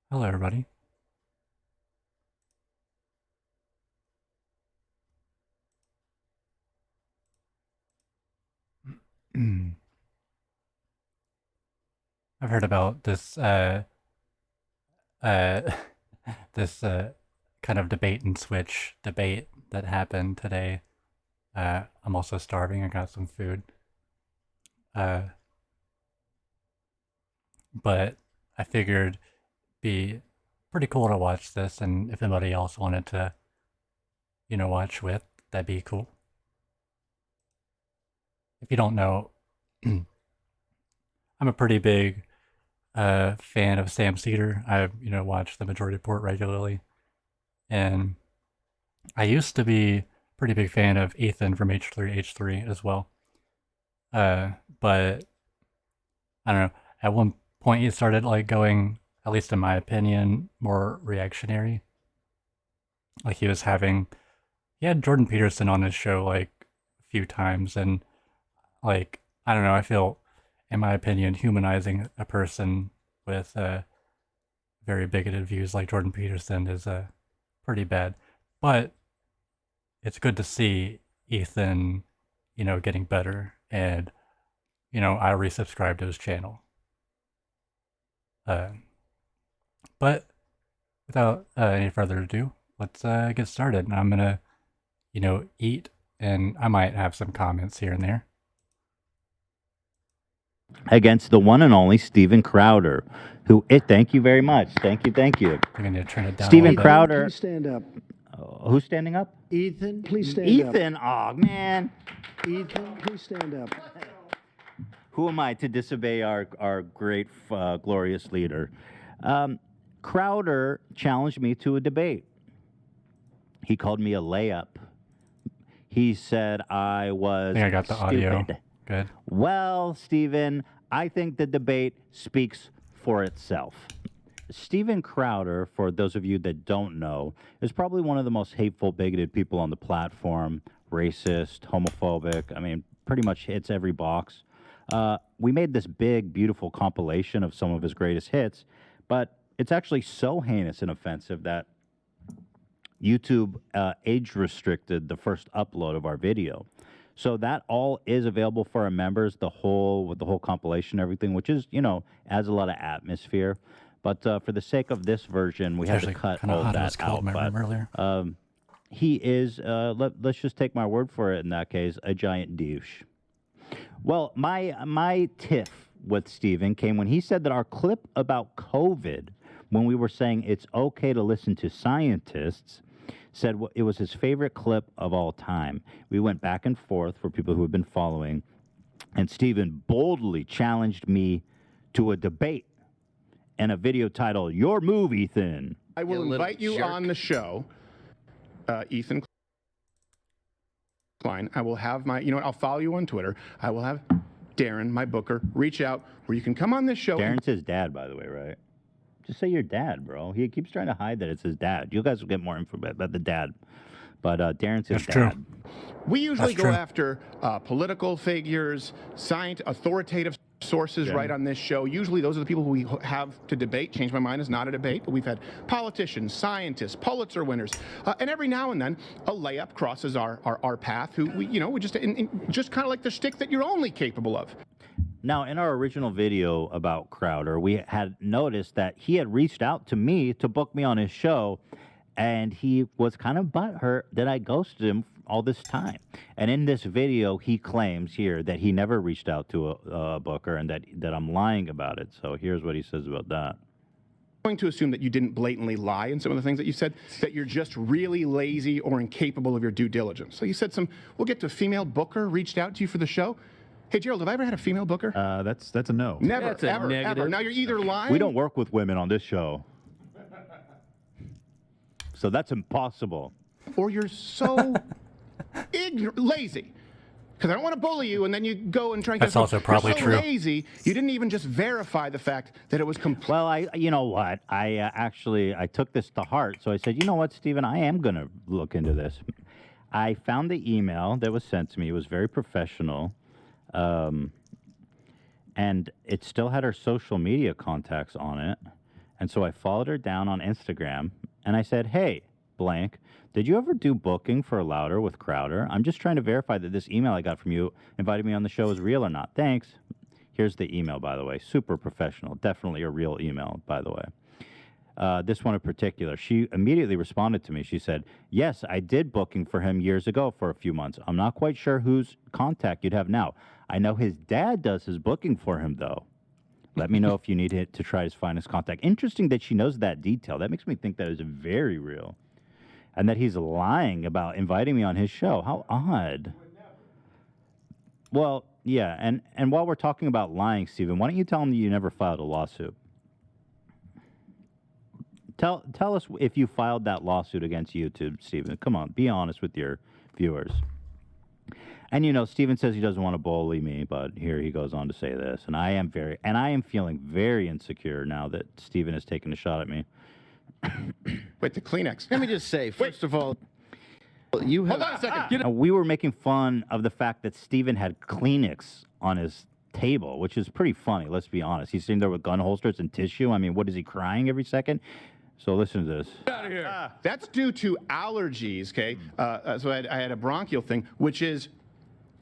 Hello, everybody. I've heard about this uh, this kind of debate and switch debate that happened today. I'm also starving. I got some food, uh, but I figured be pretty cool to watch this, and if anybody else wanted to, watch with, that'd be cool. If you don't know, I'm a pretty big fan of Sam Cedar. I watch the Majority Report regularly, and I used to be a pretty big fan of Ethan from H3H3 as well. But I don't know. At one point, he started like going, at least in my opinion, more reactionary. Like he had Jordan Peterson on his show like a few times, and like I don't know. I feel, in my opinion, humanizing a person with very bigoted views like Jordan Peterson is pretty bad. But it's good to see Ethan, getting better, and I resubscribed to his channel. Uh, but without any further ado, let's get started. And I'm gonna, eat, and I might have some comments here and there. Against the one and only Steven Crowder, who thank you very much. Thank you. I'm gonna turn it down. Steven a little Crowder. Please stand up. Who's standing up? Ethan, please stand up. Ethan, oh man. Ethan, please stand up. Who am I to disobey our great, glorious leader? Crowder challenged me to a debate. He called me a layup. He said I was I think I got the audio. stupid. Good. Well, Steven, I think the debate speaks for itself. Steven Crowder, for those of you that don't know, is probably one of the most hateful, bigoted people on the platform. Racist, homophobic. I mean, pretty much hits every box. We made this big, beautiful compilation of some of his greatest hits, but it's actually so heinous and offensive that YouTube age restricted the first upload of our video. So that all is available for our members, with the whole compilation, everything, which is, adds a lot of atmosphere. But for the sake of this version, we have to cut all that out. But he is, let's just take my word for it in that case, a giant douche. Well, my tiff with Steven came when he said that our clip about COVID, when we were saying it's okay to listen to scientists, said it was his favorite clip of all time. We went back and forth for people who have been following, and Steven boldly challenged me to a debate and a video titled, Your Move, Ethan. I will invite you on the show, Ethan Klein. I will have I'll follow you on Twitter. I will have Darren, my booker, reach out where you can come on this show. Darren's his dad, by the way, right? Just say your dad, bro. He keeps trying to hide that it's his dad. You guys will get more info about the dad. But Darren's his dad. True. We usually go after political figures, authoritative sources right on this show. Usually those are the people who we have to debate. Change My Mind is not a debate, but we've had politicians, scientists, Pulitzer winners, and every now and then a layup crosses our path who we just kind of like the shtick that you're only capable of. Now, in our original video about Crowder, we had noticed that he had reached out to me to book me on his show, and he was kind of butthurt that I ghosted him all this time. And in this video, he claims here that he never reached out to a booker and that I'm lying about it. So here's what he says about that. I'm going to assume that you didn't blatantly lie in some of the things that you said, that you're just really lazy or incapable of your due diligence. So you said we'll get to a female booker reached out to you for the show. Hey, Gerald, have I ever had a female booker? That's a no. Never, ever. Now you're either lying. We don't work with women on this show. So that's impossible. Or you're so lazy. Because I don't want to bully you, and then you go and try and get. That's also probably you're so true. Lazy, you didn't even just verify the fact that it was complete. Well, you know what? I took this to heart. So I said, you know what, Steven, I am going to look into this. I found the email that was sent to me. It was very professional. And it still had her social media contacts on it. And so I followed her down on Instagram, and I said, hey, blank, did you ever do booking for Louder with Crowder? I'm just trying to verify that this email I got from you inviting me on the show is real or not. Thanks. Here's the email, by the way. Super professional. Definitely a real email, by the way. This one in particular. She immediately responded to me. She said, yes, I did booking for him years ago for a few months. I'm not quite sure whose contact you'd have now. I know his dad does his booking for him, though. Let me know if you need to try to find his contact. Interesting that she knows that detail. That makes me think that is very real. And that he's lying about inviting me on his show. How odd. Well, yeah, and while we're talking about lying, Stephen, why don't you tell him that you never filed a lawsuit? Tell us if you filed that lawsuit against YouTube, Stephen. Come on, be honest with your viewers. And you know, Stephen says he doesn't want to bully me, but here he goes on to say this, and I am feeling very insecure now that Stephen has taken a shot at me. Wait, the Kleenex. Let me just say, first of all, you have. Hold on a second. We were making fun of the fact that Stephen had Kleenex on his table, which is pretty funny. Let's be honest. He's sitting there with gun holsters and tissue. I mean, what is he crying every second? So listen to this. Out of here. That's due to allergies, okay? So I had a bronchial thing, which is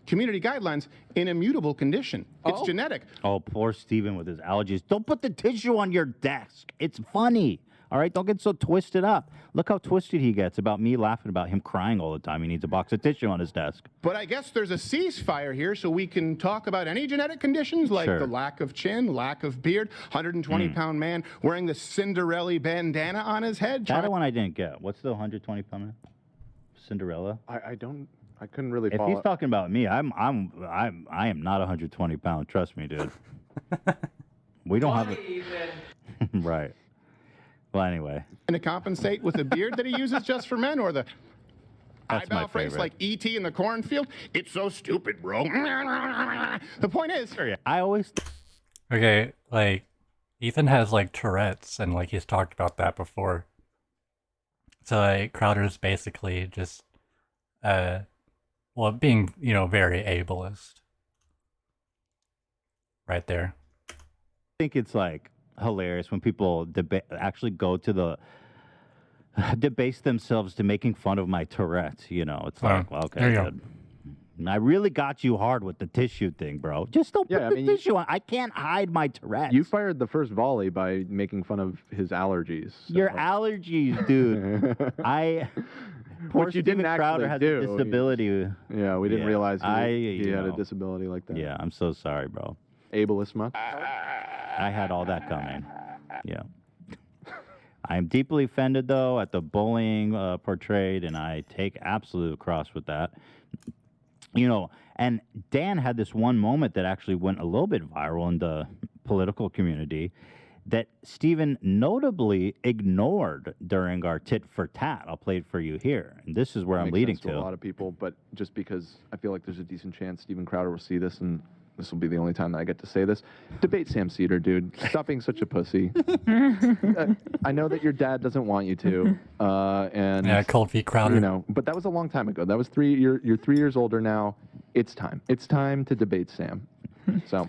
community guidelines in a mutable condition. It's genetic. Oh, poor Stephen with his allergies. Don't put the tissue on your desk. It's funny. All right, don't get so twisted up. Look how twisted he gets about me laughing about him crying all the time. He needs a box of tissue on his desk. But I guess there's a ceasefire here, so we can talk about any genetic conditions like Sure. the lack of chin, lack of beard, 120-pound man wearing the Cinderella bandana on his head. That one I didn't get. What's the 120-pound man? Cinderella? I couldn't really If follow. he's talking about me, I am not 120 pounds. Trust me, dude. We don't have it. Right. Well, anyway. And to compensate with the beard that he uses just for men, or the That's my eyebrow phrase favorite. like E.T. in the cornfield? It's so stupid, bro. The point is, I always... Okay, like, Ethan has, like, Tourette's, and, like, he's talked about that before. So, like, Crowder's basically just, well, being, you know, very ableist. Right there. I think it's, like, hilarious when people actually go to the... debase themselves to making fun of my Tourette's, you know. It's like, well, okay, there you good. I really got you hard with the tissue thing, bro. Just don't put the tissue on. I can't hide my Tourette's. You fired the first volley by making fun of his allergies. So. Your allergies, dude. Poor Which you Steven didn't Crowder has actually a do. disability. Yeah, we didn't realize he you had a know. disability like that. Yeah, I'm so sorry, bro. Ableist much? I had all that coming. Yeah. I am deeply offended, though, at the bullying portrayed, and I take absolute cross with that. You know, and Dan had this one moment that actually went a little bit viral in the political community that Stephen notably ignored during our tit for tat. I'll play it for you here. And this is where I'm Makes leading sense to a lot of people, but just because I feel like there's a decent chance Steven Crowder will see this, and this will be the only time that I get to say this. Debate Sam Cedar, dude. Stop being such a pussy. I know that your dad doesn't want you to, and Yeah, Cold Feet Crowder. you know, but that was a long time ago. That was you're 3 years older now. It's time. It's time to debate Sam. So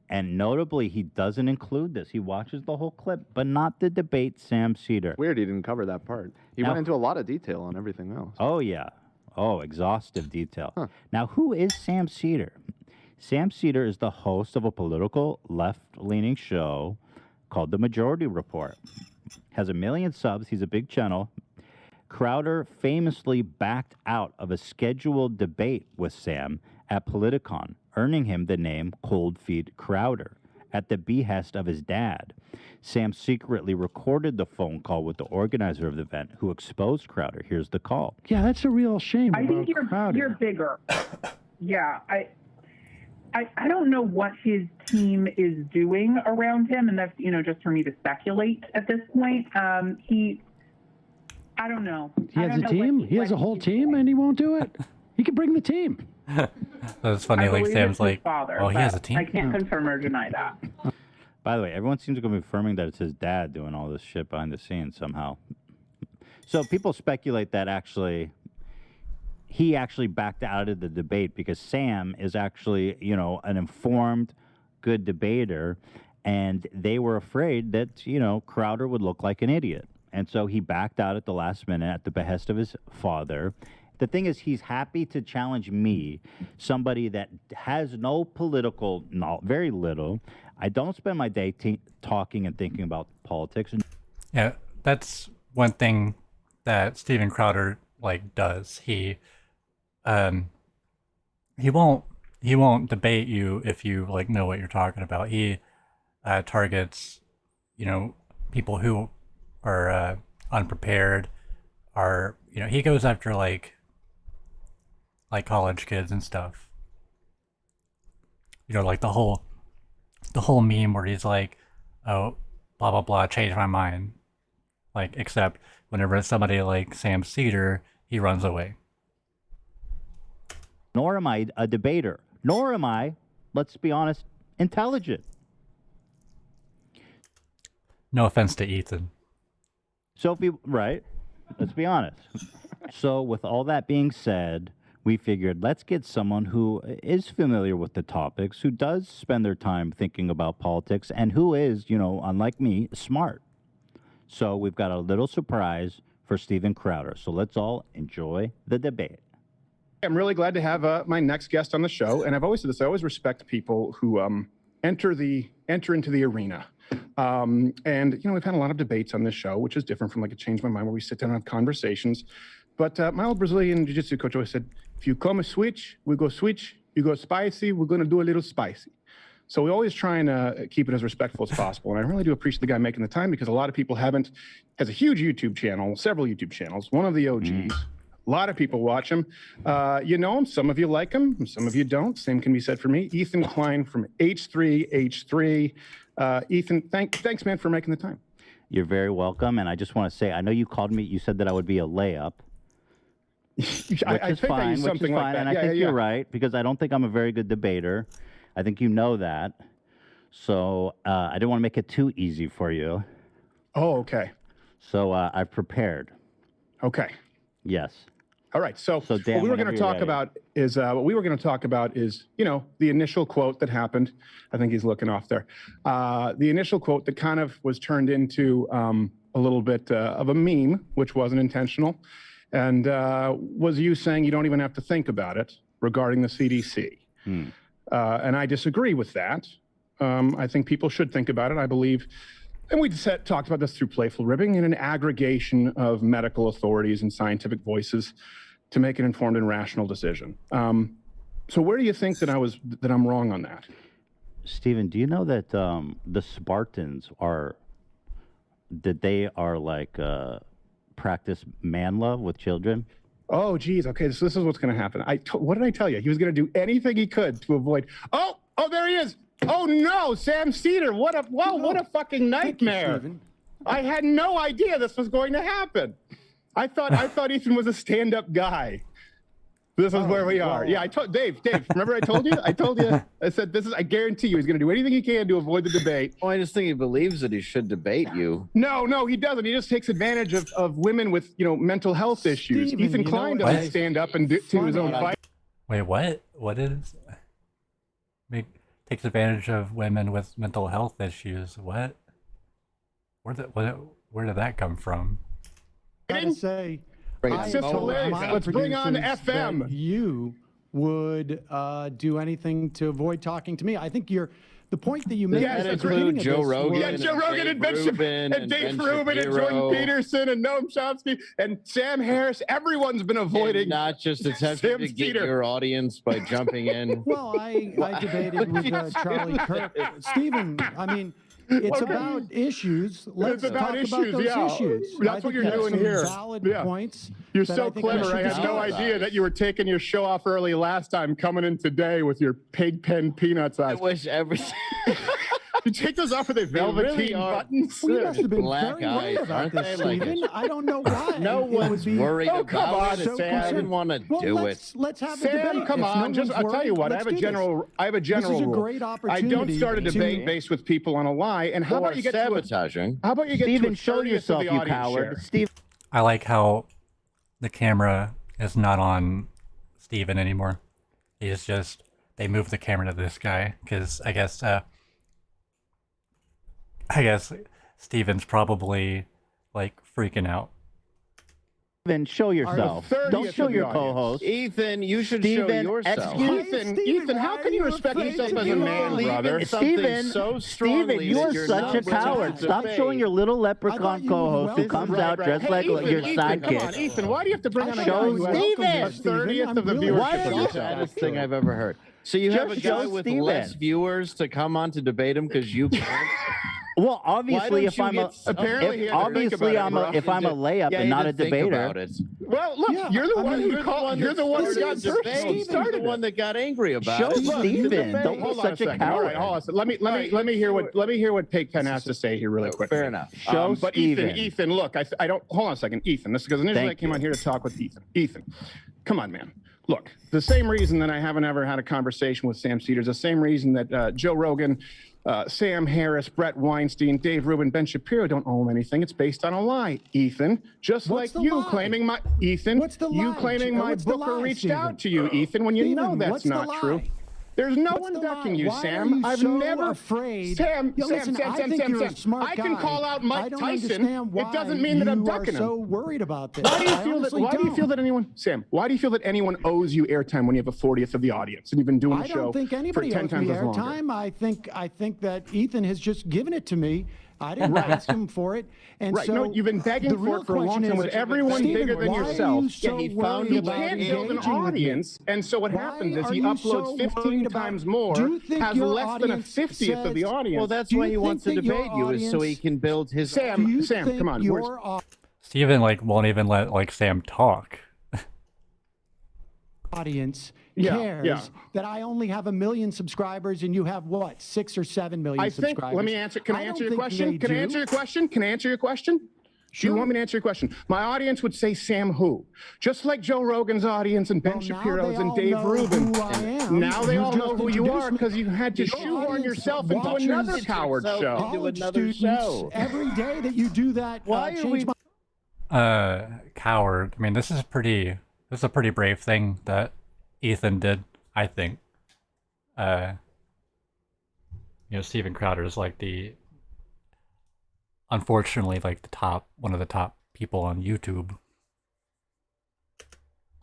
and notably, he doesn't include this. He watches the whole clip, but not the debate Sam Cedar. weird he didn't cover that part. He Now- went into a lot of detail on everything else. Oh, yeah. Oh, exhaustive detail. Now, who is Sam Cedar? Sam Cedar is the host of a political left-leaning show called The Majority Report. Has 1 million subs. He's a big channel. Crowder famously backed out of a scheduled debate with Sam at Politicon, earning him the name Cold Feet Crowder at the behest of his dad. Sam secretly recorded the phone call with the organizer of the event, who exposed Crowder. Here's the call. Yeah, that's a real shame I about think Crowder. you're bigger. Yeah, I don't know what his team is doing around him, and that's just for me to speculate at this point. I don't know. He I has don't a know team. what He has a whole he's team, doing. and he won't do it. He could bring the team. That's funny, I like believe Sam's it's his like, father, oh, he but has a team? I can't confirm or deny that. By the way, everyone seems to be affirming that it's his dad doing all this shit behind the scenes somehow. So people speculate that he actually backed out of the debate because Sam is actually, an informed, good debater. and they were afraid that, you know, Crowder would look like an idiot. And so he backed out at the last minute at the behest of his father. The thing is, he's happy to challenge me, somebody that has no political, very little. I don't spend my day talking and thinking about politics. Yeah, that's one thing that Steven Crowder like does. He won't debate you if you like know what you're talking about. He targets, you know, people who are unprepared. Are, you know, he goes after like college kids and stuff. You know, like the whole meme where he's like, oh, blah blah blah, changed my mind. Like, except whenever it's somebody like Sam Cedar, he runs away. Nor am I a debater. Nor am I, let's be honest, intelligent. No offense to Ethan. So if you, right, let's be honest. So with all that being said, we figured let's get someone who is familiar with the topics, who does spend their time thinking about politics, and who is, you know, unlike me, smart. So we've got a little surprise for Steven Crowder. So let's all enjoy the debate. I'm really glad to have my next guest on the show, and I've always said this. I always respect people who enter into the arena. And you know, we've had a lot of debates on this show, which is different from like a Change My Mind, where we sit down and have conversations. But my old Brazilian jiu-jitsu coach always said, if you come a switch, we go switch. You go spicy, we're going to do a little spicy. So we always try and keep it as respectful as possible. And I really do appreciate the guy making the time, because a lot of people has a huge YouTube channel, several YouTube channels, one of the OGs. A lot of people watch him. You know him. Some of you like him. Some of you don't. Same can be said for me. Ethan Klein from H3H3. Ethan, thanks, man, for making the time. You're very welcome. And I just want to say, I know you called me, you said that I would be a layup. I think I used something like that. And I think you're right, because I don't think I'm a very good debater. I think you know that. So I didn't want to make it too easy for you. Oh, okay. So I've prepared. Okay. Yes. All right. So Dan, what we were going whenever to you're talk ready. about is, you know, the initial quote that happened. I think he's looking off there. The initial quote that kind of was turned into a little bit of a meme, which wasn't intentional, and was you saying you don't even have to think about it regarding the CDC. And I disagree with that. I think people should think about it. I believe, and we talked about this through Playful Ribbing, in an aggregation of medical authorities and scientific voices to make an informed and rational decision. So where do you think that I'm wrong on that? Stephen, do you know that the Spartans are like practice man love with children? Oh, geez. Okay, so this is what's going to happen. What did I tell you? He was going to do anything he could to avoid. Oh, there he is. Oh no, Sam Cedar. What a fucking nightmare. I had no idea this was going to happen. I thought Ethan was a stand-up guy. This is where we are. Yeah, I told Dave, remember I told you? I said I guarantee you he's going to do anything he can to avoid the debate. Well, I just think he believes that he should debate you. No, he doesn't. He just takes advantage of women with, you know, mental health issues. Steven, Ethan Klein doesn't stand up and do his own fight. Wait, what? What is? Takes advantage of women with mental health issues. What? Where did that come from? Gotta say, It's just hilarious. Let's bring on FM. that you would do anything to avoid talking to me. I think the point that you made. Yes, at the that's beginning right. of Joe this Rogan. was- Yeah, Joe Rogan and Ben Rubin and Dave Ben Rubin and Shapiro. Jordan Peterson and Noam Chomsky and Sam Harris. Everyone's been avoiding. And not just attempting Sam to get Cedar. your audience by jumping in. Well, I debated with Charlie Kirk. Stephen, I mean, it's Okay. about issues. Let's about talk issues, about those yeah. issues. That's I what think you're that's doing some here. Valid Yeah. points. You're that so I think we clever. should I had no discuss. idea that you were taking your show off early last time, coming in today with your pig pen peanuts I eyes. wish everything. You take those off with the velveteen really are. buttons. Well, you must have been Black very worried eyes, about aren't this, they? Like Stephen. I don't know why. No It would one's be- worried Oh, come about on, it. so I concerned. didn't want to Well, do it. let's have the Sam, debate. come If on. no one's I'll tell you worried, what. I let's have a do general. I have a This general is a rule. great I opportunity. don't start a to- debate based with people on a lie. And how Or about you get to a, sabotaging? how about you get to Stephen, a show 30th of yourself, the you audience coward. share? Steve. I like how the camera is not on Steven anymore. They moved the camera to this guy because I guess I guess Steven's probably like freaking out. Steven, show yourself. Don't 30th show of the your audience. co-host. Ethan, you should show Steven, yourself. excuse- Ethan, how can you respect yourself as a man, brother? Steven, so Steven, strongly you that are you're such not a willing to coward. Stop debate. showing your little leprechaun you were co-host who welcome. comes out dressed like Ethan, your Ethan, come on, sidekick. Ethan, why do you have to bring on a Show guy who has Steven. a 30th of the really- viewership Why of are The you- yourself? saddest thing I've ever heard. So you have a Just guy show with Steven. less viewers to come on to debate him because you can't. Well, Why obviously, don't if you I'm a, get some- Apparently he if, had to think obviously about I'm it, a, bro. if I'm a layup Yeah, and you not a didn't think debater. about it. Well, look, Yeah, you're the I one mean, who called. You're the one who got started personal. the Started the one it. that got angry about Show it. Steven. Don't be Hold on such a second. All coward. right, hold on. a second. Let me hear what Pigpen has to say here really quick. Fair enough. Show But Steven. Ethan, look, I don't. Hold on a second, Ethan. This is because initially Thank I came you. on here to talk with Ethan. Ethan, come on, man. Look, the same reason that I haven't ever had a conversation with Sam Cedars, the same reason that Joe Rogan, Sam Harris, Brett Weinstein, Dave Rubin, Ben Shapiro don't own anything. It's based on a lie, Ethan. Just What's like the you lie? claiming my Ethan. What's the You lie? claiming my What's the booker lie, reached Steven? out to you, Ethan, when you know Steven, that's what's the not lie? true. There's no What's one the ducking lie? you, Why are Sam. you I've so never afraid? Sam, Yo, Sam, listen, Sam, I Sam, think Sam, you're a Sam. smart I can guy. call out I Mike don't Tyson. understand why It doesn't mean that I'm ducking you are so him. worried about this. Why do you I feel that? honestly Why do you feel don't. that anyone, Sam? Why do you feel that anyone owes you airtime when you have a 40th of the audience and you've been doing the I show don't think for anybody 10 owes me times as longer? airtime. I think that Ethan has just given it to me. I didn't ask him for it. And Right. so No, you've been begging the for real it for a long question time with is, everyone Steven, bigger than why are yourself. you so he found worried a He about can't build an engaging with me? audience, and so what Why happens is are he you uploads so 15 worried about- times more, Do you think has your less than a audience 50th of the says- audience. Well, that's Do why you he wants to think that your debate you, is so he audience- can build his. Do you Sam, think come on. Where's- your Steven like won't even let like Sam talk. audience Yeah, cares yeah. that I only have 1 million subscribers and you have what, 6 or 7 million I think. subscribers? Let me answer. Can I don't answer your think question? they Can I do. answer your question? Can I answer your question? Do you want me to answer your question? My audience would say Sam who? Just like Joe Rogan's audience and Ben Well, now Shapiro's they and all Dave know Rubin. who I am. Now they You all know just who you introduced are me. because you had to Your shoehorn audience yourself into watches another coward yourself show. into College another students, show. every day that you do that, Why are change we- my Coward. I mean, this is a pretty brave thing that Ethan did, I think. Steven Crowder is like unfortunately, like one of the top people on YouTube.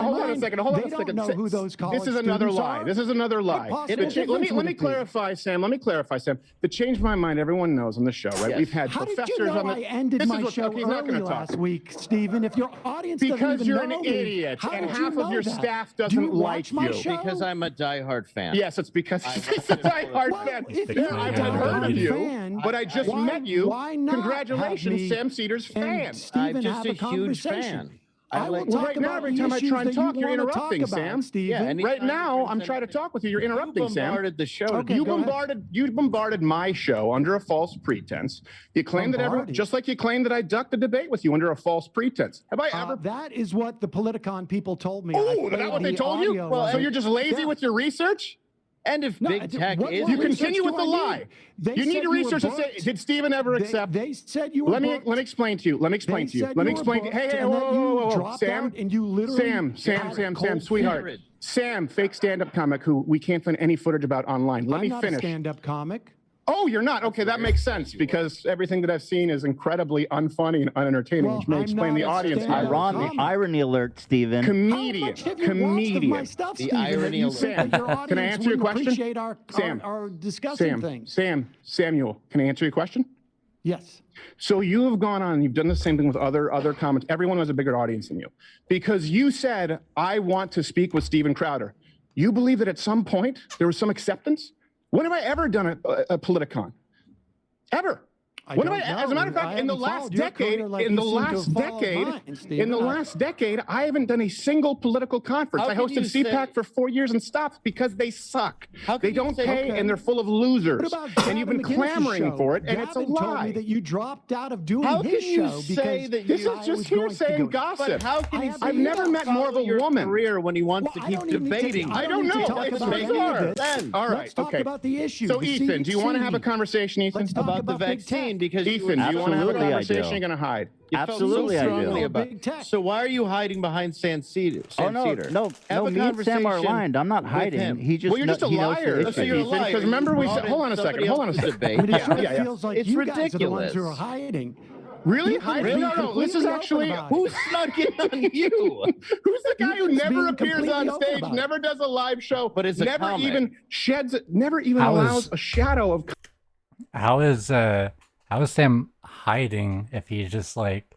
Hold on a mind, second. Hold on they a don't second. know who those college This is another students lie. are. This is another lie. possible Let difference me would it be? clarify, Sam. Let me clarify, Sam. To change my mind, everyone knows on the show, right? Yes. We've had How did professors you know on the. I ended This my is what, show okay, he's not early going to last talk. week, Stephen? If your audience doesn't Because even you're an know me, idiot, how and did you half of know your that? staff Do you doesn't like watch my you. show? Because I'm a diehard fan. Yes, it's because I- he's a diehard Well, fan. if you're you're a I've diehard heard of you, fan, but I just why- met you. why not have Congratulations, me Sam Cedars fan. and Steven I'm just have a a huge conversation? fan. I will like- talk Well, right now, about every the time I issues try and that you talk, you're wanna interrupting, talk about, Sam. Steven. any- Right Anytime now, there's I'm trying to talk with you. You're You interrupting, Sam. bombarded the show. Okay, You go ahead. bombarded my show under a false pretense. You claimed that Bombarded? just like you claimed that I ducked a debate with you under a false pretense. Have I ever? That is what the Politicon people told me. Oh, I is that played what they the told you? audio Well, of so it. you're just lazy Yeah. with your research? And if No, big tech what is, more You continue research with do the I lie. need? They You need said to were research and say, booked. did Steven ever accept? They said you were Let me booked. explain to you. Let me explain They to you. said Let me you were explain. Hey, booked hey, and whoa, that you whoa, whoa, whoa, dropped Sam, out and you literally had Sam, cold sweetheart, feet. Sam, fake stand-up comic who we can't find any footage about online. Let I'm me not finish. a stand-up comic. Oh, you're not? Okay, that makes sense because everything that I've seen is incredibly unfunny and unentertaining, Well, which may I'm explain not the a audience. stand-up Ironic, comic. irony alert, Steven. Comedian, How much have you watched of my comedian. stuff, The Stephen, that irony you alert. think that your Sam, can I audience answer your wouldn't question? appreciate Sam, our discussing things? Samuel, can I answer your question? Yes. So you have gone on, you've done the same thing with other comments. Everyone has a bigger audience than you because you said, I want to speak with Steven Crowder. You believe that at some point there was some acceptance? When have I ever done a Politicon? Ever? When have don't as a matter of know. fact, I in the haven't last followed your decade, career like in you the seem to last have followed decade, mine, Stephen. in the last decade, I haven't done a single political conference. How I can hosted you CPAC say- for 4 years and stopped because they suck. How can They you don't say- pay Okay. and they're full of losers. What about And you've been Gavin McInnes's clamoring show? for it, and it's a Gavin told lie. me that you dropped out of doing How his can you show say because that This you- is I just was going to hearsay go- and gossip. But how can I he have say I've you never don't met more of follow a your woman. career when he wants Well, to keep debating? I don't need to know. talk It's about any of bizarre. this. All right. Let's talk okay. about the issue. So, the Ethan, do you want to have a CDC. conversation, Ethan? Let's talk About the about big vaccine, tech. because you Ethan, do you want to have a Absolutely, I conversation? do. You're going to hide. You felt Absolutely, so I do. strongly about Big tech. So why are you hiding behind Sam Cedar? Oh no, me and Sam are aligned. I'm not hiding. him. He just Well, you're just a he knows the liar. issue. So you're a Ethan, liar. 'cause remember we You said- hold on a brought in second, hold on a somebody second. else's I mean, it debate. sort of yeah, yeah. feels like It's you guys are the ridiculous. ones who are hiding. Really? You've been Hiding? being No, no. This is completely actually open about it. Who snuck in on you? who's the guy who Ethan's never being appears completely on open stage, about it. never does a live show, But it's a never comic. even sheds, never even How allows is- a shadow of. How is Sam hiding if he's just like,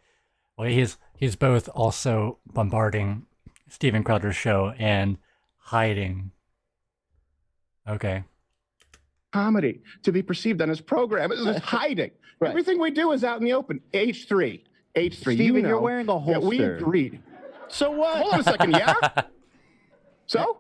well, he's both also bombarding Steven Crowder's show and hiding. Okay. Comedy to be perceived on his program. It's just hiding. Right. Everything we do is out in the open. H3. Steven, you know you're wearing a that we holster. agreed. So what? Hold on a second, yeah? So?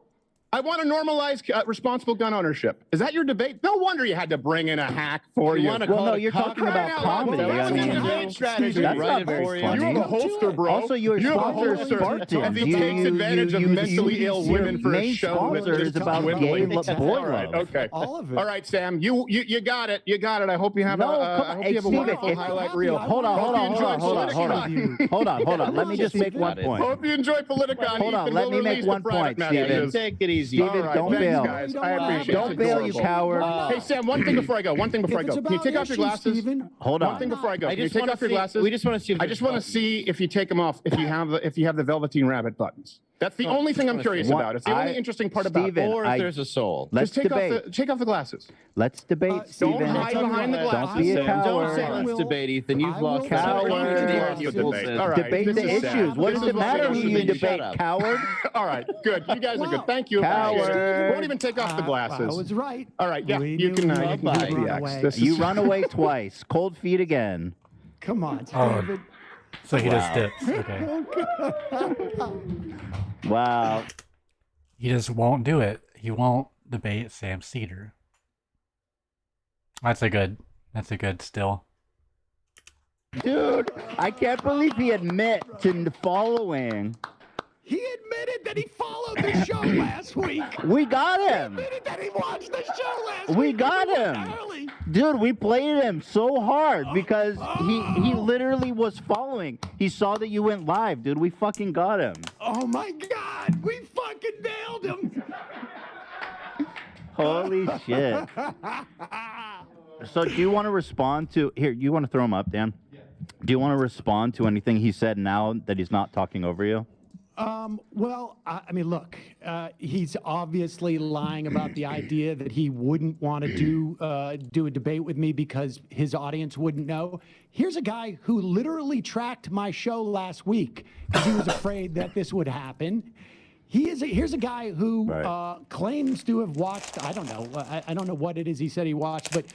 I want to normalize responsible gun ownership. Is that your debate? No wonder you had to bring in a hack for you. wanna Well, call no, it you're talking Crying about out loud. comedy. Well, I that's mean, what you Debate do. strategy. That's Write not it very for you. funny. You have a holster, bro. Also, your you have a sponsor is holster. Spartans. As he takes advantage of mentally ill women for a main show sponsor that's is just about dwindling. gay All boy right, love. okay. All of it. All right, Sam, you got it. You got it. I hope you have No, a, come I on. hope Hey, you have a Steven, wonderful if- highlight Happy, reel. I Hold on, Hope hold you on, enjoy hold on, hold on, Politicon. hold on, hold on. Let me just make one point. Hope you enjoy Politicon. Hold on, Ethan let will me make release one the private point, messages. Steven. Take it easy. Steven, All right, don't thanks, bail. guys. I appreciate it. Don't It's bail, you adorable. coward. Hey, Sam, one thing before I go. One thing before I If go. it's Can you about take off your issues, glasses? Steven, Hold One on. thing before I go. I Can you just take wanna off your see- glasses? we just wanna see if I there's just want to buttons. see if you take them off. If you have the Velveteen Rabbit buttons. That's the only thing I'm curious What about. It's the only I- interesting part about it. Steven, Or if I- there's a soul. Let's Just debate. take off the glasses. Let's debate, Steven. Don't hide behind the Don't glasses. be a Sam. coward. Don't say I let's will- debate, Ethan. You've I lost will Coward. debate Coward. the arguable glasses. sense. All right, Debate this the is sad. issues. What This does is it matter who you Steven, shut debate, up. coward? All right, good. You guys are good. Thank you. Coward. Won't even take off the I glasses. was right. All right, yeah, We you knew can you do would the run X. away. This You is run away twice. Cold feet again. Come on, Oh. Steven. So he just Wow. dips. Okay. Wow. He just won't do it. He won't debate Sam Cedar. That's a good still. Dude, I can't believe he admit to following. He admitted that he followed the show last week. We got him. Admitted that he watched the show last week. We got him. Early. Dude, we played him so hard because he literally was following. He saw that you went live, dude. We fucking got him. Oh my God, we fucking nailed him. Holy shit. So do you want to respond to here, you want to throw him up, Dan? Do you want to respond to anything he said now that he's not talking over you? Well, I mean, look, he's obviously lying about the idea that he wouldn't want to do a debate with me because his audience wouldn't know. Here's a guy who literally tracked my show last week because he was afraid that this would happen. Here's a guy who Right. claims to have watched. I don't know. I don't know what it is he said he watched, but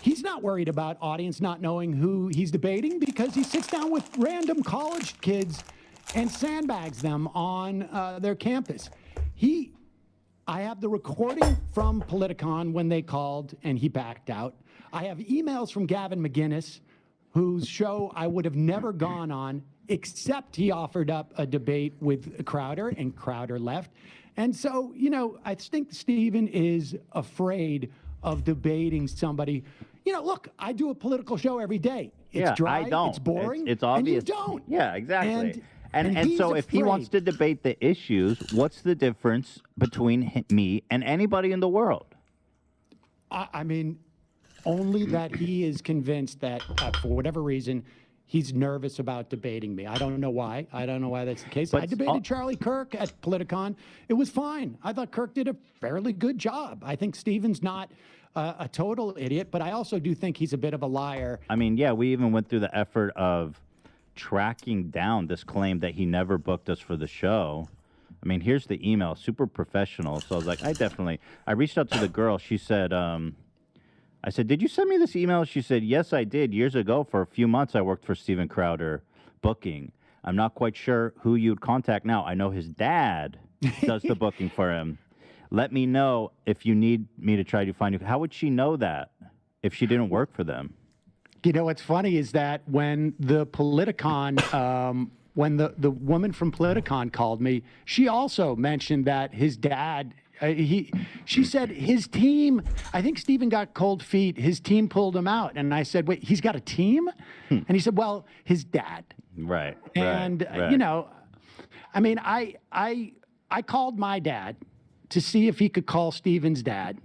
he's not worried about audience not knowing who he's debating because he sits down with random college kids and sandbags them on their campus. I have the recording from Politicon when they called and he backed out. I have emails from Gavin McGinnis, whose show I would have never gone on, except he offered up a debate with Crowder and Crowder left. And so, I think Steven is afraid of debating somebody. Look, I do a political show every day. It's Yeah, dry, I don't. it's boring, It's obvious. and you don't. Yeah, exactly. And he's so if he wants to afraid. debate the issues, what's the difference between me and anybody in the world? I mean, only that he is convinced that for whatever reason, he's nervous about debating me. I don't know why. I don't know why that's the case. But I debated Charlie Kirk at Politicon. It was fine. I thought Kirk did a fairly good job. I think Steven's not a total idiot, but I also do think he's a bit of a liar. I mean, yeah, we even went through the effort of tracking down this claim that he never booked us for the show. I mean, here's the email, super professional. So I was like, I reached out to the girl. She said, I said, did you send me this email? She said, yes, I did. Years ago, for a few months, I worked for Steven Crowder booking. I'm not quite sure who you'd contact now. I know his dad does the booking for him. Let me know if you need me to try to find you. How would she know that if she didn't work for them? What's funny is that when the Politicon, when the woman from Politicon called me, she also mentioned that his dad She said his team, I think Stephen got cold feet. His team pulled him out. And I said, wait, he's got a team? And he said, well, his dad. Right. And, right. you know, I mean, I called my dad to see if he could call Stephen's dad,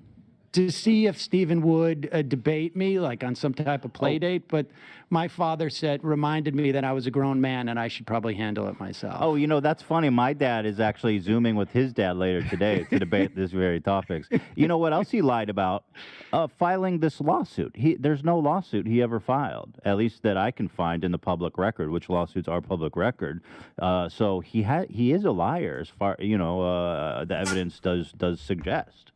to see if Stephen would debate me, like on some type of play date. But my father reminded me that I was a grown man and I should probably handle it myself. Oh, you know, that's funny. My dad is actually Zooming with his dad later today to debate this very topics. You know what else he lied about? Filing this lawsuit. There's no lawsuit he ever filed, at least that I can find in the public record, which lawsuits are public record. So he is a liar, as far, you know, the evidence does suggest.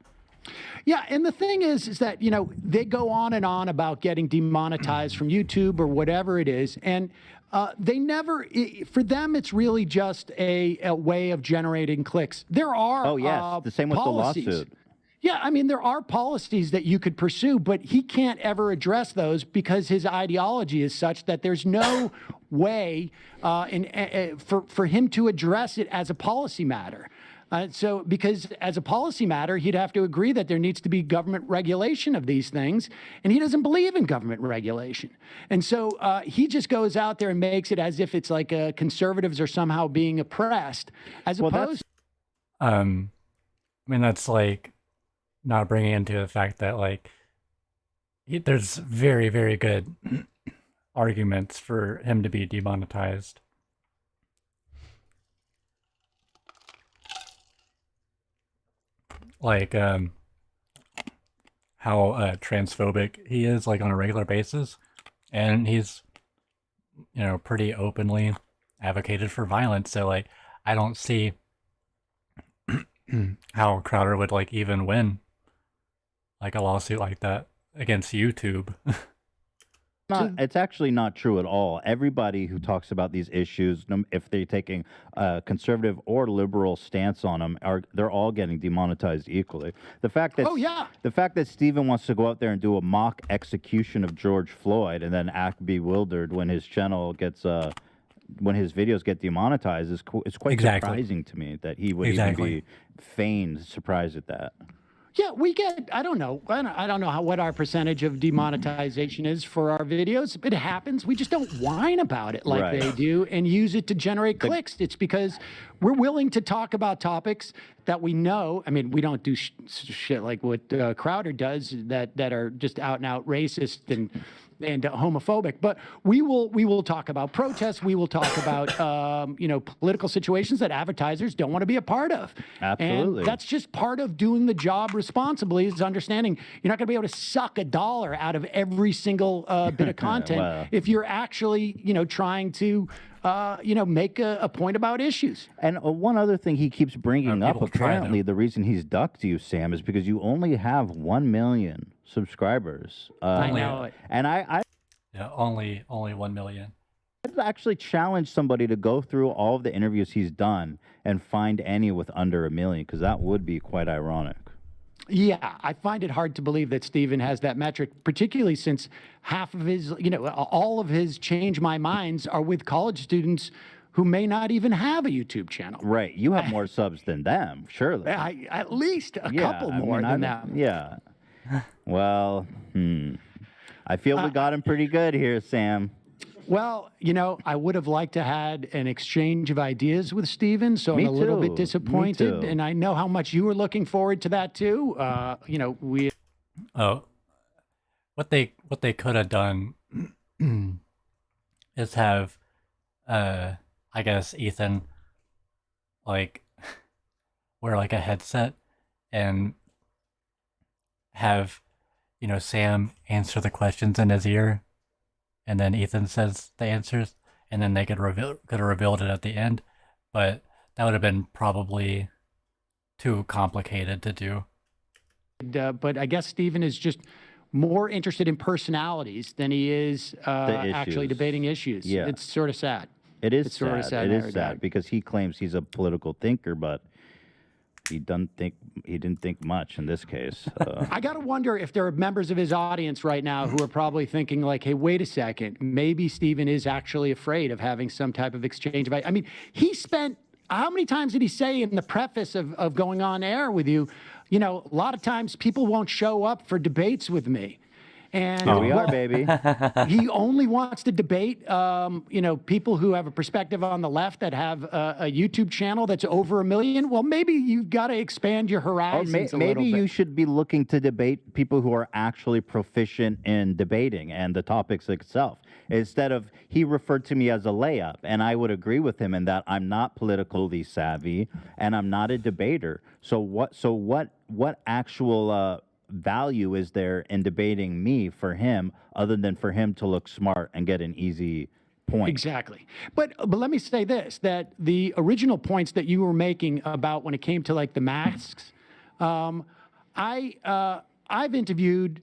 Yeah, and the thing is that, you know, they go on and on about getting demonetized from YouTube or whatever it is, and they never, for them, it's really just a way of generating clicks. There are the same with policies. the lawsuit. Yeah, I mean, there are policies that you could pursue, but he can't ever address those because his ideology is such that there's no way for him to address it as a policy matter. So because as a policy matter, he'd have to agree that there needs to be government regulation of these things, and he doesn't believe in government regulation. And so he just goes out there and makes it as if it's like conservatives are somehow being oppressed, as opposed. I mean, that's like not bringing into the fact that like there's very, very good arguments for him to be demonetized. Like how transphobic he is, like on a regular basis, and he's, you know, pretty openly advocated for violence. So like, I don't see how Crowder would like even win like a lawsuit like that against YouTube. It's actually not true at all. Everybody who talks about these issues, if they're taking a conservative or liberal stance on them, they're all getting demonetized equally. The fact that the fact that Stephen wants to go out there and do a mock execution of George Floyd and then act bewildered when his channel gets when his videos get demonetized is quite surprising to me that he would even be feigned surprised at that. Yeah, we get, I don't know what our percentage of demonetization is for our videos. It happens. We just don't whine about it like they do and use it to generate clicks. It's because we're willing to talk about topics that we know. I mean, we don't do shit like what Crowder does that are just out and out racist and homophobic, but we will talk about protests. We will talk about you know, political situations that advertisers don't want to be a part of. Absolutely, and that's just part of doing the job responsibly. Is understanding you're not going to be able to suck a dollar out of every single bit of content if you're actually, you know, trying to you know, make a point about issues. And one other thing he keeps bringing up, apparently the reason he's ducked you, Sam, is because you only have 1 million subscribers. I know it. And yeah, only 1 million. I'd actually challenge somebody to go through all of the interviews he's done and find any with under 1 million, because that would be quite ironic. Yeah, I find it hard to believe that Stephen has that metric, particularly since half of his, you know, all of his Change My Minds are with college students who may not even have a YouTube channel. Right. You have more subs than them, surely. At least a couple more than that. Yeah. Well, I feel we got him pretty good here, Sam. Well, you know, I would have liked to had an exchange of ideas with Stephen, so I'm a little bit disappointed. And I know how much you were looking forward to that too. You know, what they could have done is have I guess Ethan like wear like a headset and have, you know, Sam answer the questions in his ear, and then Ethan says the answers, and then they could have revealed it at the end, but that would have been probably too complicated to do. But I guess Stephen is just more interested in personalities than he is actually debating issues. Yeah. It's sort of sad. It is it's sort of sad. It is sad because he claims he's a political thinker, but he didn't think much in this case. I got to wonder if there are members of his audience right now who are probably thinking like, hey, wait a second, maybe Stephen is actually afraid of having some type of exchange. I mean, he spent how many times did he say in the preface of going on air with you, you know, a lot of times people won't show up for debates with me. And Here we are, baby. he only wants to debate, you know, people who have a perspective on the left that have a YouTube channel that's over 1 million. Well, maybe you've got to expand your Or horizons a little maybe bit. you should be looking to debate people who are actually proficient in debating and the topics itself. Instead of, he referred to me as a layup, and I would agree with him in that I'm not politically savvy and I'm not a debater. So what actual value is there in debating me for him, other than for him to look smart and get an easy point? Exactly. But let me say this, that the original points that you were making about when it came to like the masks, I've interviewed,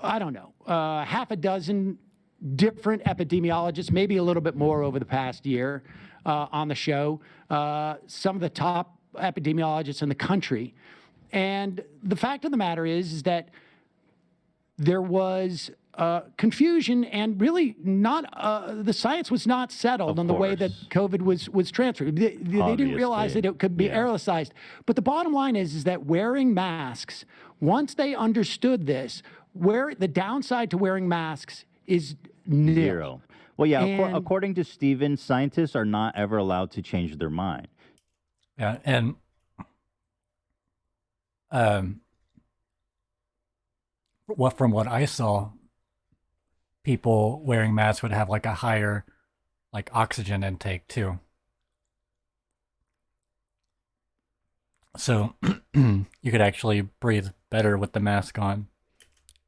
I don't know, half a dozen different epidemiologists, maybe a little bit more over the past year on the show, some of the top epidemiologists in the country. And the fact of the matter is that there was confusion and really not, the science was not settled on the way that COVID was transferred. They didn't realize that it could be aerosolized. But the bottom line is that wearing masks, once they understood this, where the downside to wearing masks is nil. Zero. Well, yeah, And- according to Steven, scientists are not ever allowed to change their mind. Yeah, and from what I saw, people wearing masks would have like a higher like oxygen intake too. So you could actually breathe better with the mask on.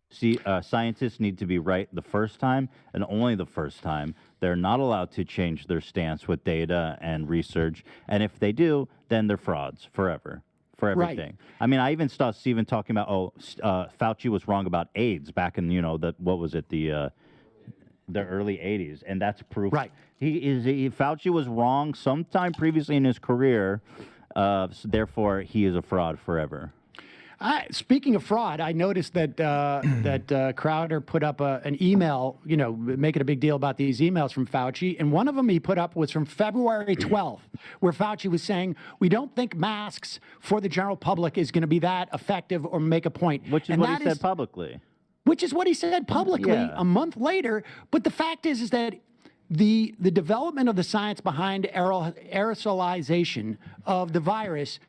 See, scientists need to be right the first time and only the first time. They're not allowed to change their stance with data and research. And if they do, then they're frauds forever, for Right. everything. I mean, I even saw Stephen talking about, Fauci was wrong about AIDS back in, what was it, the early 80s. And that's proof. Right. Fauci was wrong sometime previously in his career. So therefore, he is a fraud forever. Speaking of fraud, I noticed that Crowder put up an email, making a big deal about these emails from Fauci. And one of them he put up was from February 12th, where Fauci was saying, we don't think masks for the general public is going to be that effective or make a point. Which is And what that he said publicly. Which is what he said publicly Yeah. a month later. But the fact is that the development of the science behind aerosolization of the virus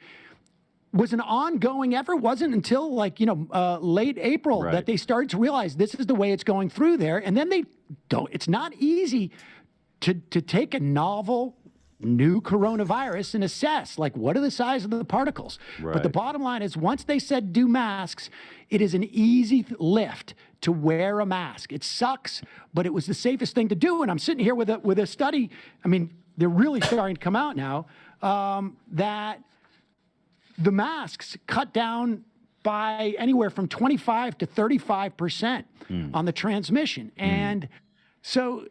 was an ongoing effort. Wasn't until late April Right. that they started to realize this is the way it's going through there. And then it's not easy to take a novel new coronavirus and assess, what are the size of the particles? But the Right. bottom line is, once they said do masks, it is an easy lift to wear a mask. It sucks, but it was the safest thing to do. And I'm sitting here with a study. I mean, they're really starting to come out now, that the masks cut down by anywhere from 25 to 35% on the transmission. And so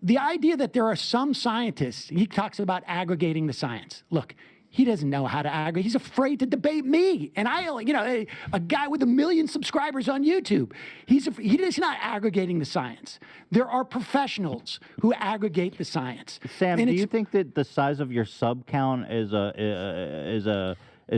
the idea that there are some scientists, he talks about aggregating the science. Look, he doesn't know how to aggregate. He's afraid to debate me. And a guy with 1 million subscribers on YouTube, he's not aggregating the science. There are professionals who aggregate the science. Sam, And do it's- you think that the size of your sub count is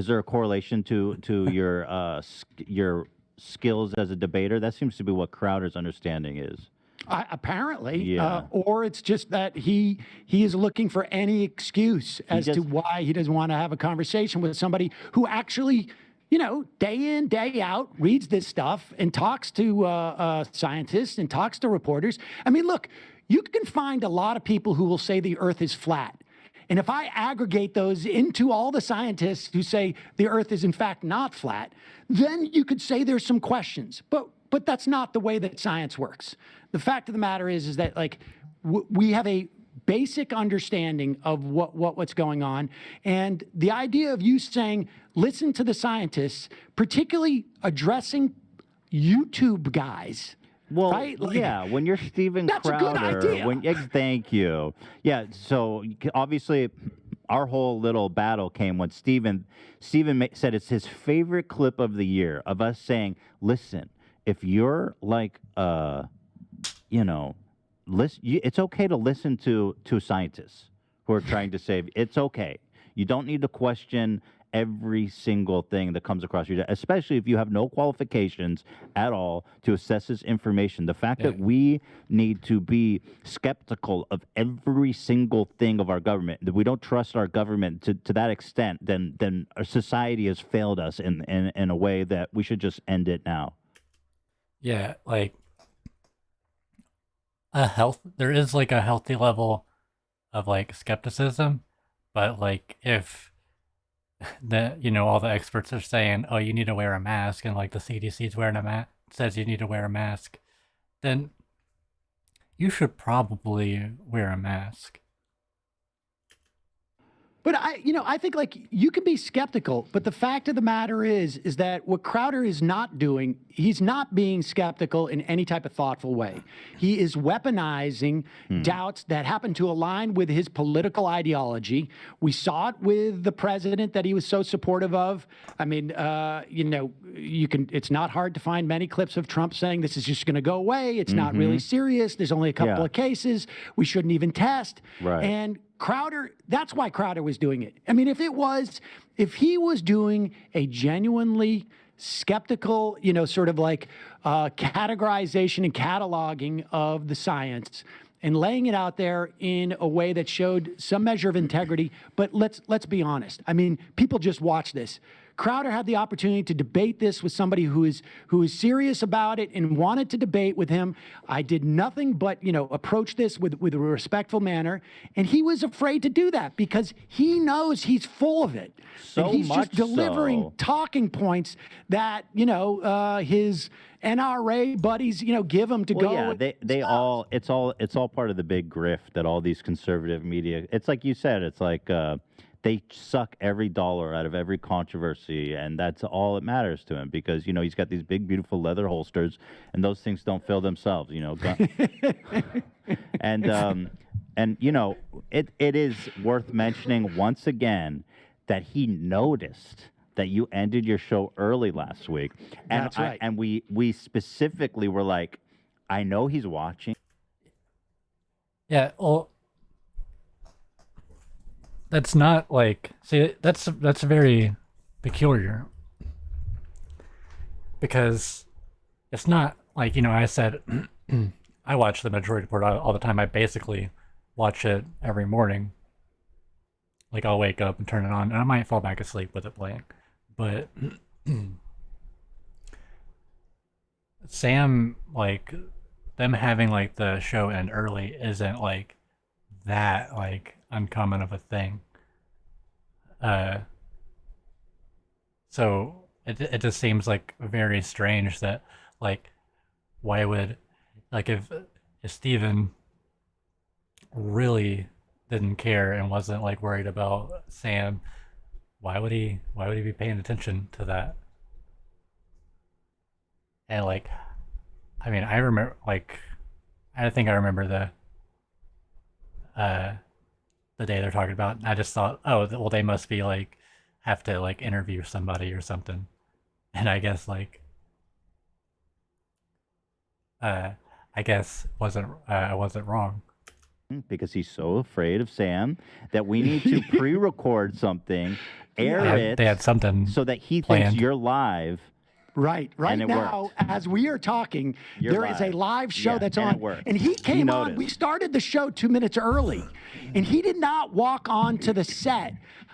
there a correlation to your skills as a debater? That seems to be what Crowder's understanding is. Apparently, Yeah. or it's just that he is looking for any excuse as to just- why he doesn't want to have a conversation with somebody who actually, day in, day out, reads this stuff and talks to scientists and talks to reporters. I mean, look, you can find a lot of people who will say the Earth is flat. And if I aggregate those into all the scientists who say the Earth is in fact not flat, then you could say there's some questions. But that's not the way that science works. The fact of the matter is that we have a basic understanding of what's going on, and the idea of you saying listen to the scientists, particularly addressing YouTube guys. Well, right? yeah, when you're Steven That's a good Crowder, idea. thank you. Yeah, so obviously our whole little battle came when Steven said it's his favorite clip of the year of us saying, listen, if you're it's okay to listen to scientists who are trying to save. It's okay. You don't need to question every single thing that comes across your desk, especially if you have no qualifications at all to assess this information. The fact that we need to be skeptical of every single thing of our government, that we don't trust our government to that extent, then our society has failed us in a way that we should just end it now. Yeah, like there is like a healthy level of like skepticism, but like if all the experts are saying, oh, you need to wear a mask, and like the CDC's wearing a mask, says you need to wear a mask, then you should probably wear a mask. But I think like you can be skeptical, but the fact of the matter is that what Crowder is not doing, he's not being skeptical in any type of thoughtful way. He is weaponizing doubts that happen to align with his political ideology. We saw it with the president that he was so supportive of. I mean, it's not hard to find many clips of Trump saying this is just going to go away. It's not really serious. There's only a couple of cases. We shouldn't even test. Right. And Crowder, that's why Crowder was doing it. I mean, if he was doing a genuinely skeptical, sort of like categorization and cataloging of the science and laying it out there in a way that showed some measure of integrity, but let's be honest. I mean, people just watch this. Crowder had the opportunity to debate this with somebody who is serious about it and wanted to debate with him. I did nothing but, approach this with a respectful manner. And he was afraid to do that because he knows he's full of it. So and he's much just delivering so. talking points that, his NRA buddies, give him to Well, go. yeah, with they all it's all part of the big grift that all these conservative media. It's like you said. It's like they suck every dollar out of every controversy, and that's all that matters to him because he's got these big, beautiful leather holsters, and those things don't fill themselves. And it is worth mentioning once again that he noticed that you ended your show early last week, and That's right. and we specifically were like, I know he's watching. Yeah, well, that's not like, see, that's very peculiar because it's not like, I said I watch the Majority Report all the time. I basically watch it every morning. Like I'll wake up and turn it on, and I might fall back asleep with it playing. But Sam, like them having like the show end early isn't like that like uncommon of a thing. So it just seems like very strange that like why would like if Steven really didn't care and wasn't like worried about Sam, why would he be paying attention to that? And like I mean, I remember like I think I remember the day they're talking about. I just thought, oh, well, they must be like have to like interview somebody or something. And I guess like I guess I wasn't wrong. Because he's so afraid of Sam that we need to pre-record something, air it. They had something so that he planned. thinks you're live. Right And it now, worked. as we are talking, You're there is a live. live show Yeah, that's and on. it worked. And he came on. noticed. We started the show 2 minutes early, and he did not walk on to the set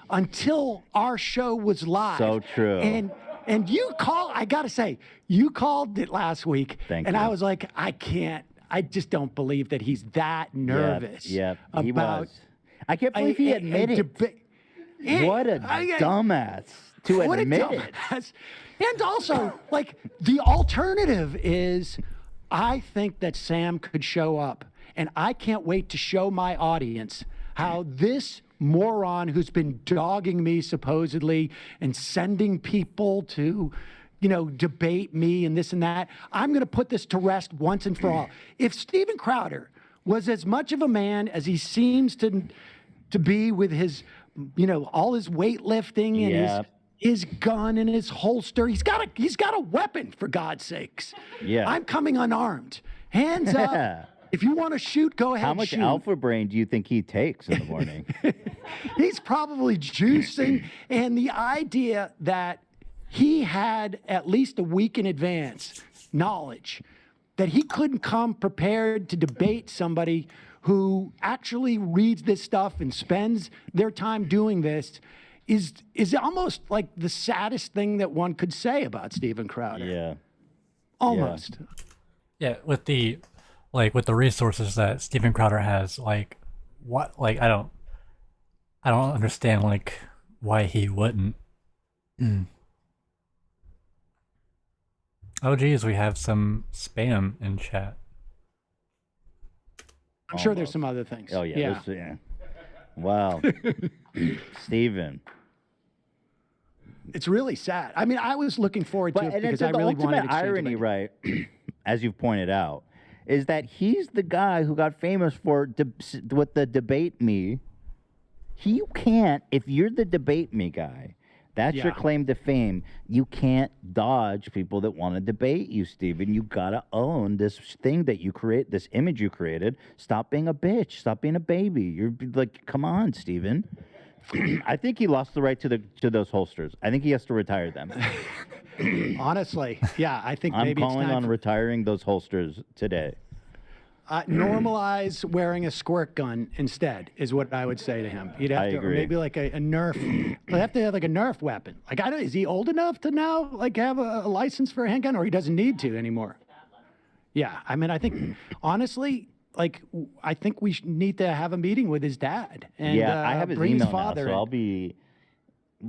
until our show was live. So true. And you I gotta say, you called it last week, Thank and you. I was like, I just don't believe that he's that nervous. Yep, he about was. I can't believe he admitted. What a dumbass to What admit a it. dumbass. And also, like, the alternative is I think that Sam could show up, and I can't wait to show my audience how this moron who's been dogging me supposedly and sending people to, debate me and this and that, I'm going to put this to rest once and for all. If Steven Crowder was as much of a man as he seems to be with his, all his weightlifting and Yep. his gun and his holster. He's got a weapon, for God's sakes. Yeah. I'm coming unarmed. Hands up. If you want to shoot, go ahead. How much shoot. alpha brain do you think he takes in the morning? He's probably juicing. And the idea that he had at least a week in advance knowledge that he couldn't come prepared to debate somebody who actually reads this stuff and spends their time doing this is almost like the saddest thing that one could say about Steven Crowder. Yeah. Almost. Yeah, with the resources that Steven Crowder has, like what I don't understand like why he wouldn't. Oh geez, we have some spam in chat. I'm sure there's some other things. Oh, yeah. Yeah. Wow. Steven. It's really sad. I mean, I was looking forward to But it and because it's I the really wanted ultimate to irony, right? As you've pointed out, is that he's the guy who got famous for with the debate me. You can't, if you're the debate me guy, that's your Yeah. claim to fame. You can't dodge people that want to debate you, Steven. You gotta own this thing that you create, this image you created. Stop being a bitch. Stop being a baby. You're like, come on, Steven. I think he lost the right to those holsters. I think he has to retire them. Honestly, yeah, I think I'm maybe calling it's time on for, retiring those holsters today. normalize wearing a squirt gun instead is what I would say to him. You'd have I to, or agree. maybe like a Nerf. They have to have like a Nerf weapon. Like I don't. Is he old enough to now like have a license for a handgun, or he doesn't need to anymore? Yeah, I mean, I think honestly, like I think we need to have a meeting with his dad and Yeah, I have his bring email his father now, so in. I'll be.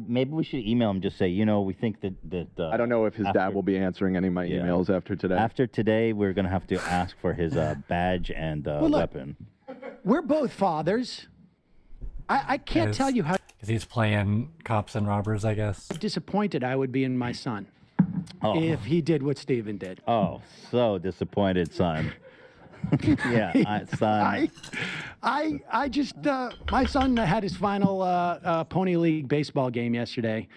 Maybe we should email him. Just say, we think that I don't know if his dad will be answering any of my emails after today. After today, we're gonna have to ask for his badge and look, weapon. We're both fathers. I can't tell you how because he's playing cops and robbers, I guess. disappointed I would be in my son Oh. if he did what Steven did. Oh, so disappointed, son. Yeah, son. I just my son had his final Pony League baseball game yesterday,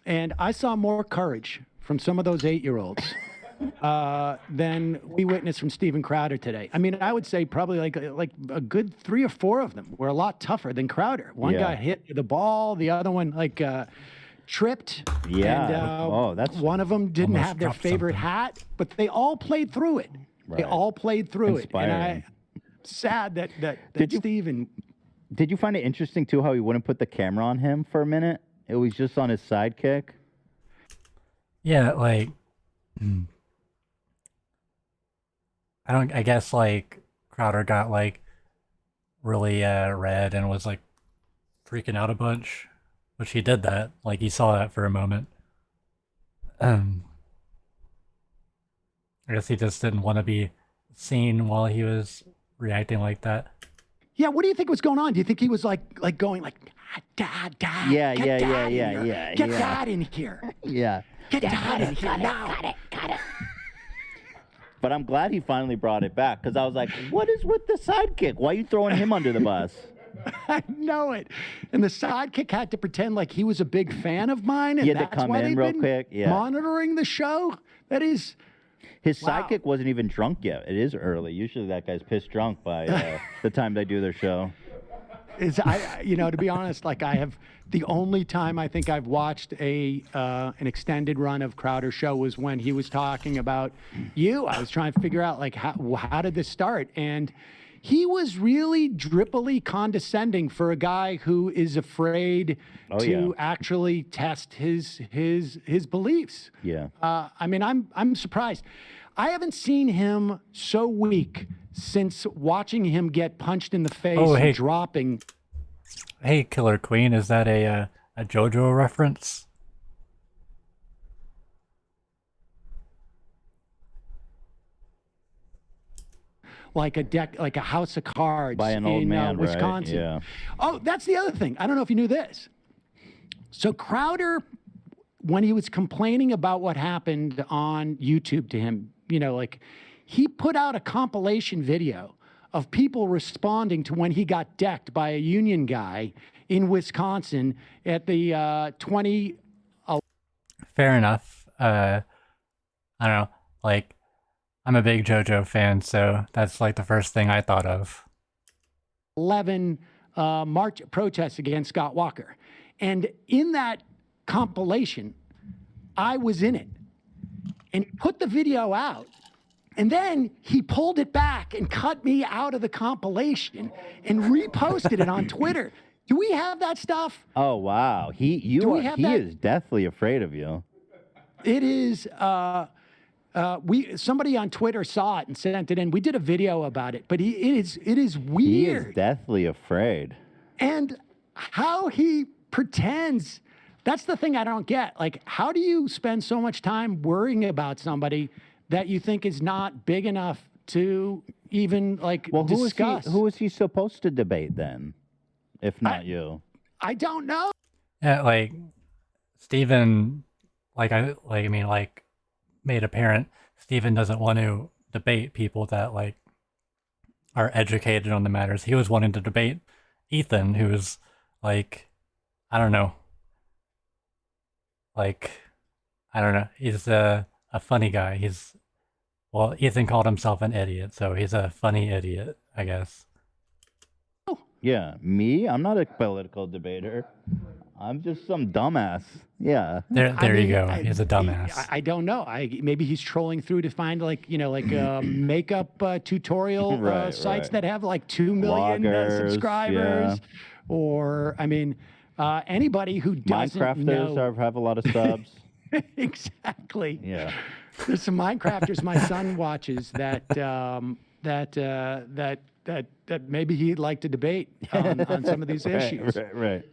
and I saw more courage from some of those 8-year-olds than we witnessed from Steven Crowder today. I mean, I would say probably like a good 3 or 4 of them were a lot tougher than Crowder. One Yeah. guy hit the ball, the other one tripped. Yeah. And, that's one of them didn't almost have their dropped favorite something. hat, but they all played through it. They Right. all played through it, and Inspiring. sad that Did you- Steven. Did you find it interesting too how he wouldn't put the camera on him for a minute? It was just on his sidekick. Yeah, like I guess like Crowder got like really red and was like freaking out a bunch, which he did that. Like he saw that for a moment. I guess he just didn't want to be seen while he was reacting like that. Yeah, what do you think was going on? Do you think he was like going like, Dad, Yeah, get yeah, Dad yeah, in yeah, here. yeah, Get yeah. Dad in here. Yeah. Get Dad in here now. But I'm glad he finally brought it back because I was like, what is with the sidekick? Why are you throwing him under the bus? I know it. And the sidekick had to pretend like he was a big fan of mine, and He had to that's come why in they've real been quick, yeah. monitoring the show. That is. His Wow. sidekick wasn't even drunk yet. It is early. Usually that guy's pissed drunk by the time they do their show. To be honest, like I have the only time I think I've watched an extended run of Crowder show was when he was talking about you. I was trying to figure out like how did this start, and he was really drippily condescending for a guy who is afraid to actually test his beliefs. Yeah. I mean, I'm surprised. I haven't seen him so weak since watching him get punched in the face Oh, hey. and dropping. Hey, Killer Queen, is that a JoJo reference? Like a house of cards By an old in man, right? Wisconsin. Yeah. Oh, that's the other thing. I don't know if you knew this. So Crowder, when he was complaining about what happened on YouTube to him, he put out a compilation video of people responding to when he got decked by a union guy in Wisconsin at the 20. Fair enough. I don't know. Like, I'm a big JoJo fan, so that's like the first thing I thought of. 11 march protests against Scott Walker. And in that compilation, I was in it. And he put the video out. And then he pulled it back and cut me out of the compilation and reposted it on Twitter. Do we have that stuff? Oh wow, he is deathly afraid of you. It is. Somebody on Twitter saw it and sent it in. We did a video about it, but it is weird. He is deathly afraid. And how he pretends. That's the thing I don't get. Like, how do you spend so much time worrying about somebody that you think is not big enough to even like discuss? Who is he supposed to debate then, if not you? I don't know. Yeah, like Steven, made apparent, Steven doesn't want to debate people that like are educated on the matters. He was wanting to debate Ethan, who's like, I don't know. He's a funny guy. Ethan called himself an idiot, so he's a funny idiot, I guess. Yeah, me? I'm not a political debater. I'm just some dumbass. Yeah. There you go. He's a dumbass. I don't know. Maybe he's trolling through to find makeup tutorial sites that have like 2 million subscribers, or anybody who doesn't Minecrafters have a lot of subs. Exactly. Yeah. There's some Minecrafters my son watches that maybe he'd like to debate on some of these issues. Right.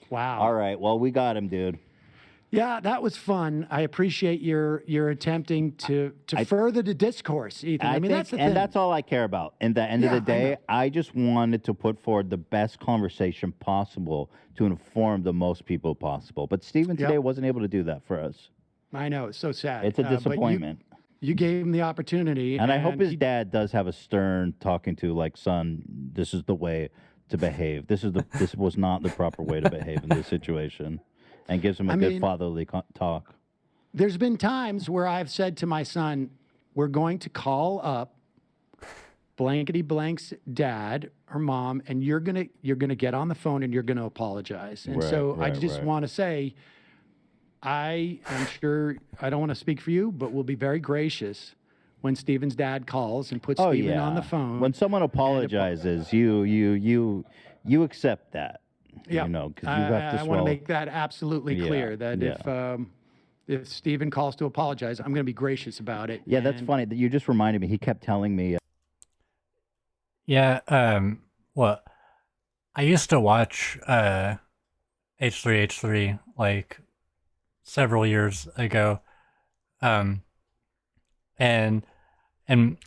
Wow. All right. Well, we got him, dude. Yeah, that was fun. I appreciate your attempting to further the discourse, Ethan. That's the thing. And that's all I care about. In the end of the day, I just wanted to put forward the best conversation possible to inform the most people possible. But Steven today wasn't able to do that for us. I know. It's so sad. It's a disappointment. You gave him the opportunity. And I hope his dad does have a stern talking to, like, son, this is the way to behave. This was not the proper way to behave in this situation. And gives him a good fatherly talk. There's been times where I've said to my son, we're going to call up blankety blank's dad or mom, and you're gonna get on the phone and you're gonna apologize. And I just want to say, I am sure, I don't want to speak for you, but we'll be very gracious when Steven's dad calls and puts Steven on the phone. When someone apologizes, you accept that. Yeah, you know, because you have to. I want to make that absolutely clear that if Steven calls to apologize, I'm going to be gracious about it. Yeah, that's funny. That you just reminded me. He kept telling me. Yeah. Well, I used to watch H3H3 like several years ago, and in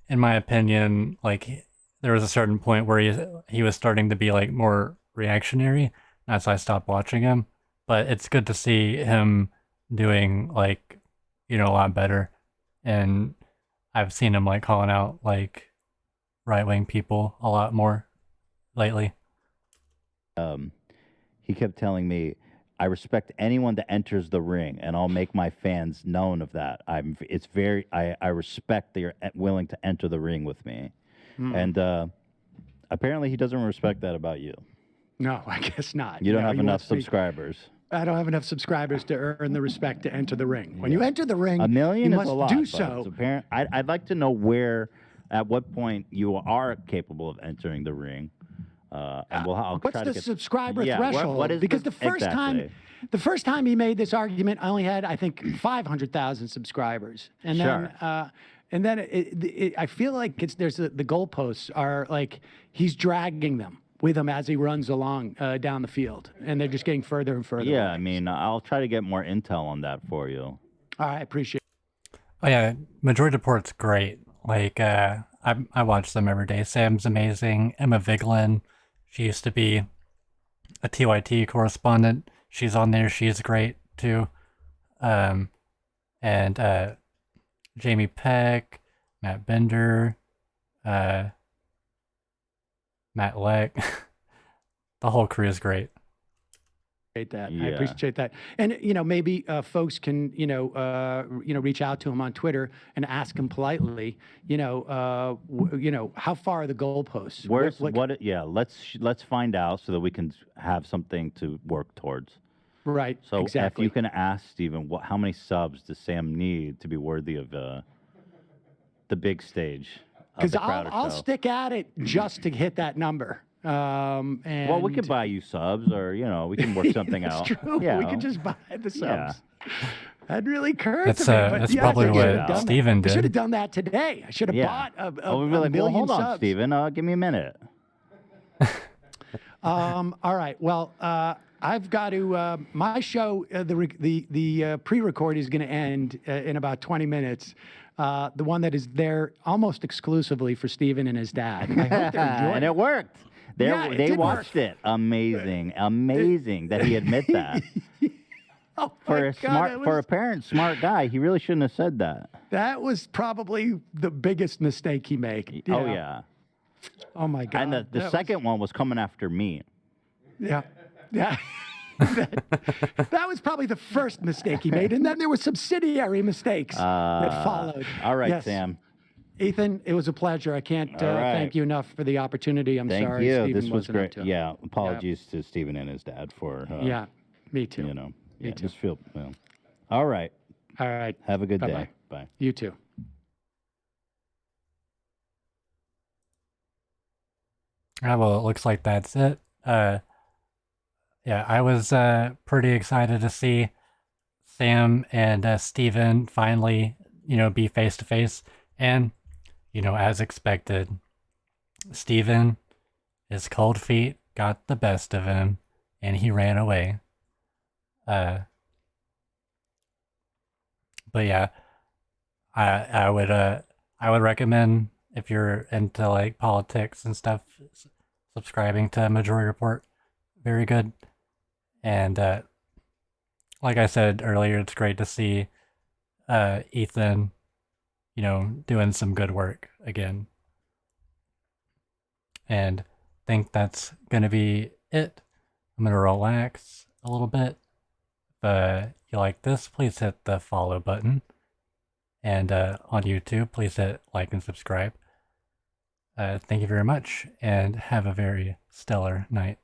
my opinion, like there was a certain point where he was starting to be like more reactionary. That's why I stopped watching him. But it's good to see him doing like, a lot better. And I've seen him like calling out like right-wing people a lot more lately. He kept telling me, I respect anyone that enters the ring, and I'll make my fans known of that. I respect that you're willing to enter the ring with me. And apparently he doesn't respect that about you. No, I guess not. You don't have enough subscribers. I don't have enough subscribers to earn the respect to enter the ring. When you enter the ring, 1 million you is must a lot. do so. I'd like to know at what point you are capable of entering the ring. I'll what's try to the subscriber threshold? What is because the first time he made this argument, I only had, I think, 500,000 subscribers, and then I feel like there's the goalposts are like he's dragging them with him as he runs along down the field, and they're just getting further and further. Yeah, away. I'll try to get more intel on that for you. I appreciate it. Oh yeah, Majority Report's great. Like I watch them every day. Sam's amazing. Emma Vigeland, she used to be a TYT correspondent. She's on there. She's great too. And Jamie Peck, Matt Bender, Matt Leck. The whole crew is great. that. I Yeah. appreciate that. And maybe folks can reach out to him on Twitter and ask him politely. How far are the goalposts? Where's What- Yeah, let's find out so that we can have something to work towards. Right. So exactly. if you can ask Steven, how many subs does Sam need to be worthy of the big stage? Because Because I'll stick at it just to hit that number. And Well, we could buy you subs, or we can work something That's out. true. Yeah, We could just buy the Yeah. subs. That really occurred That's, to me. But that's yes, probably I what should have done that. Steven I should did. have done that today. I should have bought a we'd be like, million hold on, subs. Steven. Give me a minute. All right. Well, I've got to. My show, the pre-record is going to end in about 20 minutes. The one that is there almost exclusively for Steven and his dad. I hope they're enjoying And it worked. Yeah, it They did watched it. Amazing, amazing that he admit that. Oh For my a God, for a parent, smart guy, he really shouldn't have said that. that was probably the biggest mistake he made. Oh yeah. Oh my God. And the That was- second one was coming after me. Yeah. Yeah. that was probably the first mistake he made. And then there were subsidiary mistakes that followed. All right, Yes. Sam. Ethan, it was a pleasure. I can't All right. thank you enough for the opportunity. I'm Thank sorry. you. Stephen This was wasn't up great. to it. Yeah. Apologies to Steven and his dad for. Yeah. Me too. Yeah, too. just feel well. All right. All right. Have a good Bye-bye. day. Bye. You too. Well, it looks like that's it. Yeah, I was pretty excited to see Sam and Steven finally, be face to face. And, as expected, Steven, his cold feet got the best of him and he ran away. But yeah, I would recommend, if you're into like politics and stuff, subscribing to Majority Report. Very good. And like I said earlier, it's great to see Ethan, doing some good work again. And think that's gonna be it. I'm gonna relax a little bit. If you like this, please hit the follow button. And on YouTube, please hit like and subscribe. Thank you very much, and have a very stellar night.